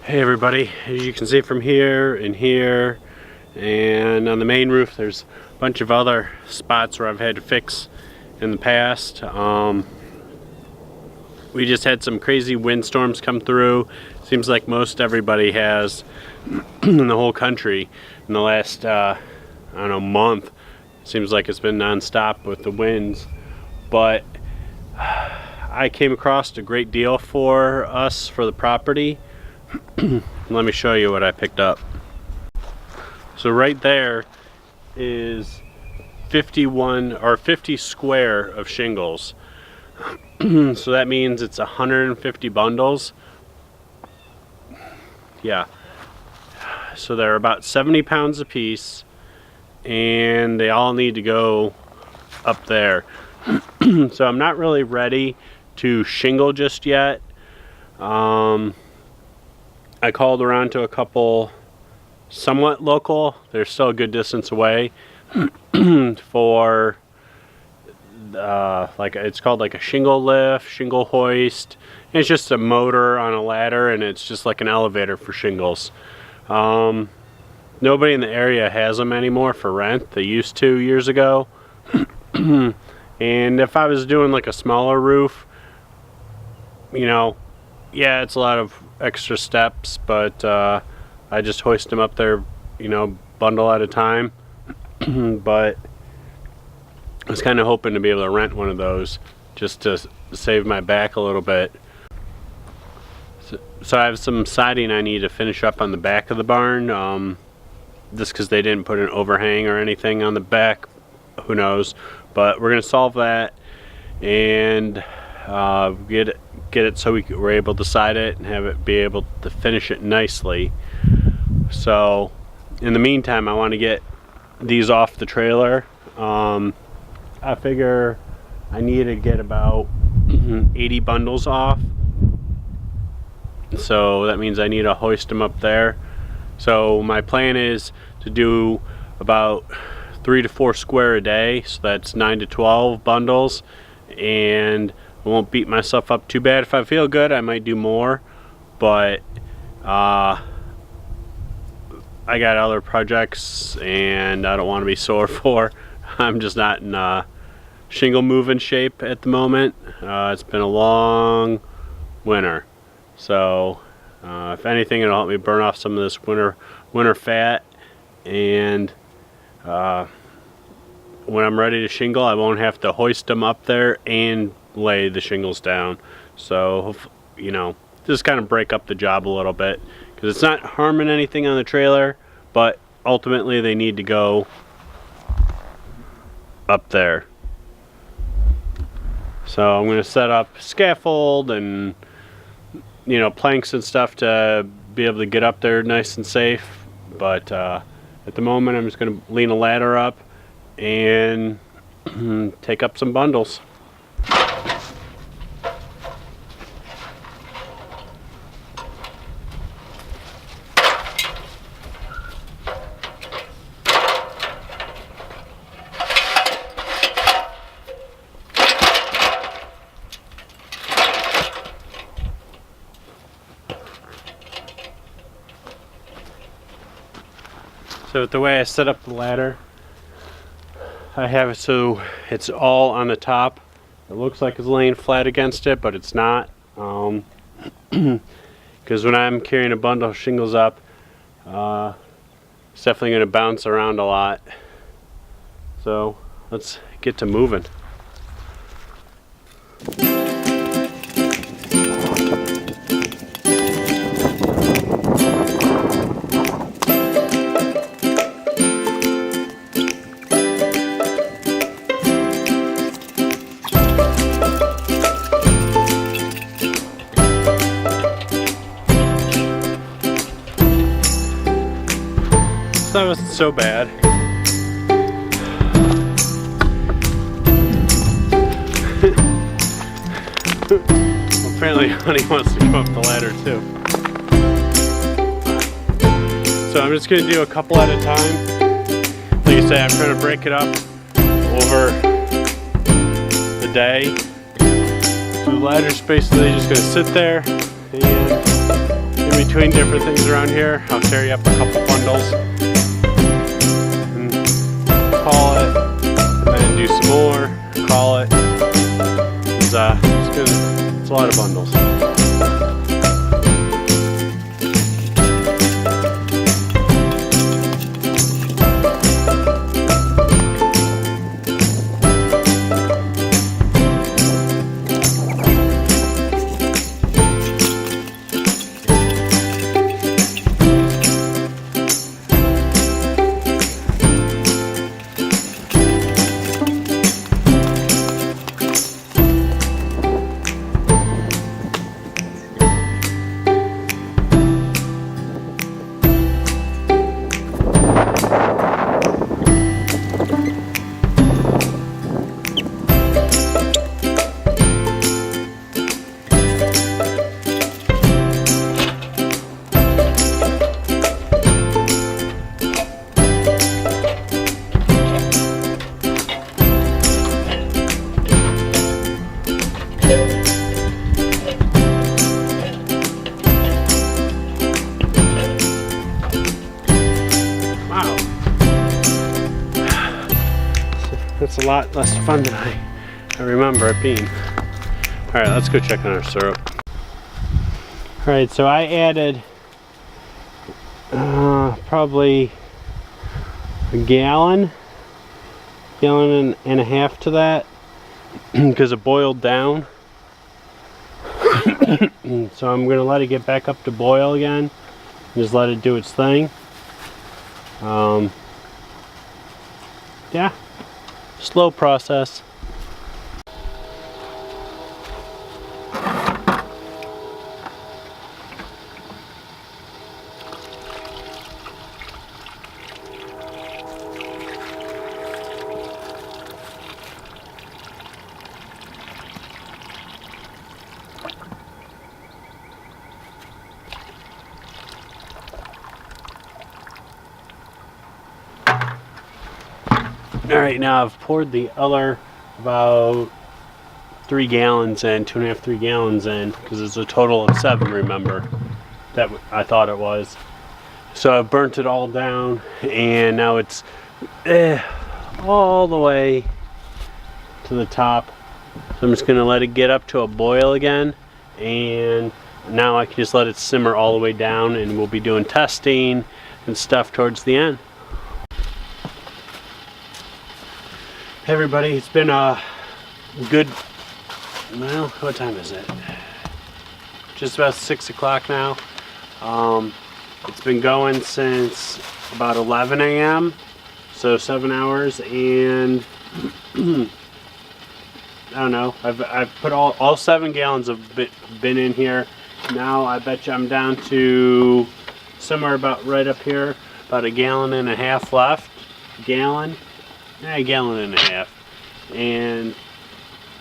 Hey everybody, as you can see from here and here and on the main roof there's a bunch of other spots where I've had to fix in the past. We just had some crazy windstorms come through. Seems like most everybody has in the whole country in the last I don't know, month. Seems like it's been non-stop with the winds, but I came across a great deal for us for the property. Let me show you what I picked up. So right there is 50 square of shingles. So that means it's 150 bundles. Yeah. So they're about 70 pounds a piece, and they all need to go up there. So I'm not really ready to shingle just yet. I called around to a couple somewhat local, they're still a good distance away, for like it's called like a shingle lift, shingle hoist. It's just a motor on a ladder and it's just like an elevator for shingles. Nobody in the area has them anymore for rent. They used to years ago. And if I was doing like a smaller roof, you know, yeah, it's a lot of extra steps, but I just hoist them up there, you know, bundle at a time. But I was kind of hoping to be able to rent one of those just to save my back a little bit. So I have some siding I need to finish up on the back of the barn, just because they didn't put an overhang or anything on the back. Who knows? But we're gonna solve that and get it so we're able to side it and have it be able to finish it nicely. So in the meantime, I want to get these off the trailer. I figure I need to get about 80 bundles off, so that means I need to hoist them up there. So my plan is to do about 3 to 4 square a day, so that's 9 to 12 bundles, and I won't beat myself up too bad. If I feel good, I might do more, but I got other projects and I don't want to be sore for. I'm just not in shingle moving shape at the moment. It's been a long winter, so if anything, it'll help me burn off some of this winter fat, and when I'm ready to shingle, I won't have to hoist them up there and lay the shingles down. So, you know, just kind of break up the job a little bit, because it's not harming anything on the trailer, but ultimately they need to go up there. So I'm going to set up scaffold and, you know, planks and stuff to be able to get up there nice and safe. But at the moment, I'm just going to lean a ladder up and take up some bundles. So the way I set up the ladder, I have it so it's all on the top. It looks like it's laying flat against it, but it's not. Because when I'm carrying a bundle of shingles up, it's definitely going to bounce around a lot. So let's get to moving. That wasn't so bad. Apparently Honey wants to go up the ladder too. So I'm just going to do a couple at a time. Like I say, I'm trying to break it up over the day. So the ladder's basically just going to sit there and in between different things around here, I'll carry up a couple bundles and call it, and then do some more, call it. It's good. It's a lot of bundles. That's a lot less fun than I remember it being. Alright, let's go check on our syrup. Alright, so I added probably a gallon and a half to that because it boiled down. So I'm going to let it get back up to boil again and just let it do its thing. Yeah. Slow process. Alright, now I've poured the other about 3 gallons in, 2.5, 3 gallons in, because it's a total of 7, remember, that I thought it was. So I've burnt it all down, and now it's all the way to the top. So I'm just going to let it get up to a boil again, and now I can just let it simmer all the way down, and we'll be doing testing and stuff towards the end. Hey everybody, it's been a good, well, what time is it? Just about 6 o'clock now. It's been going since about 11 a.m. So 7 hours, and I don't know, I've put all 7 gallons of been in here. Now I bet you I'm down to somewhere about right up here, about 1.5 gallons left. Gallon. A gallon and a half, and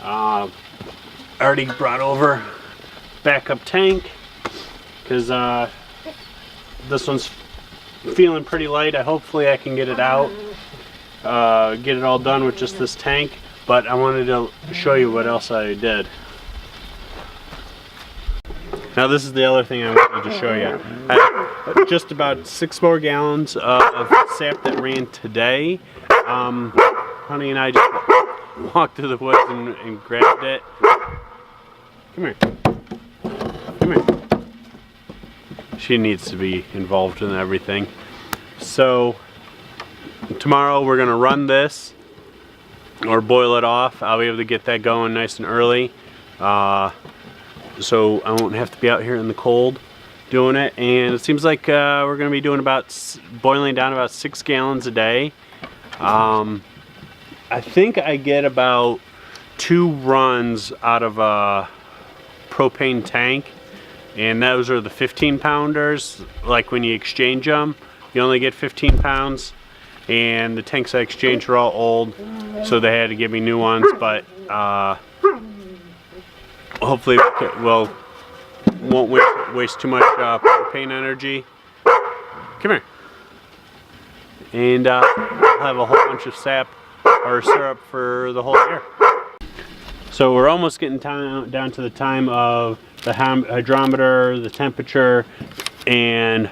I already brought over backup tank because this one's feeling pretty light. Hopefully I can get it out, get it all done with just this tank, but I wanted to show you what else I did. Now this is the other thing I wanted to show you. I just about 6 more gallons of sap that ran today. Honey and I just walked through the woods and grabbed it. Come here. Come here. She needs to be involved in everything. So tomorrow we're going to run this or boil it off. I'll be able to get that going nice and early. So I won't have to be out here in the cold doing it. And it seems like we're going to be doing boiling down about 6 gallons a day. I think I get about 2 runs out of a propane tank, and those are the 15 pounders. Like when you exchange them, you only get 15 pounds, and the tanks I exchanged are all old, so they had to give me new ones, but hopefully we'll won't waste too much propane energy. Come here. And we'll have a whole bunch of sap or syrup for the whole year. So we're almost getting down to the time of the hydrometer, the temperature, and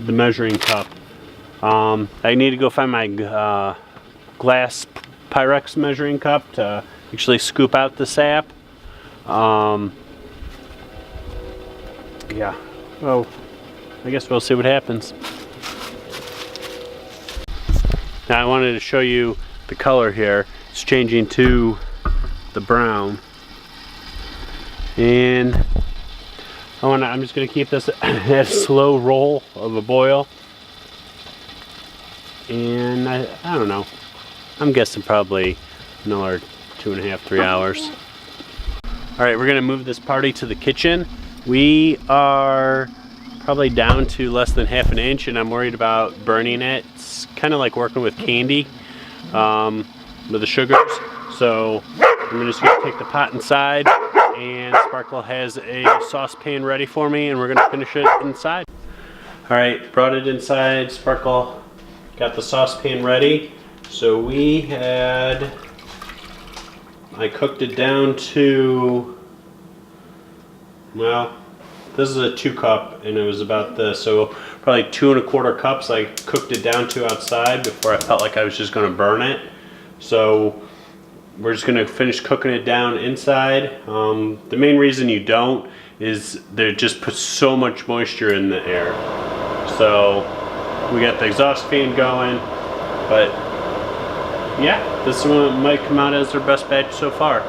the measuring cup. I need to go find my glass Pyrex measuring cup to actually scoop out the sap. Yeah, well, I guess we'll see what happens. Now I wanted to show you the color here. It's changing to the brown, and I'm just going to keep this at a slow roll of a boil, and I don't know, I'm guessing probably another 2.5 3 hours. Alright, we're going to move this party to the kitchen. We are probably down to less than 1/2 inch, and I'm worried about burning it. It's kind of like working with candy with the sugars. So I'm just going to take the pot inside, and Sparkle has a saucepan ready for me, and we're going to finish it inside. Alright, brought it inside. Sparkle got the saucepan ready. So I cooked it down to, well, this is a 2 cup, and it was about this, so probably 2 1/4 cups I cooked it down to outside before I felt like I was just going to burn it. So we're just going to finish cooking it down inside. The main reason you don't is they just put so much moisture in the air. So we got the exhaust fan going, but yeah, this one might come out as their best batch so far.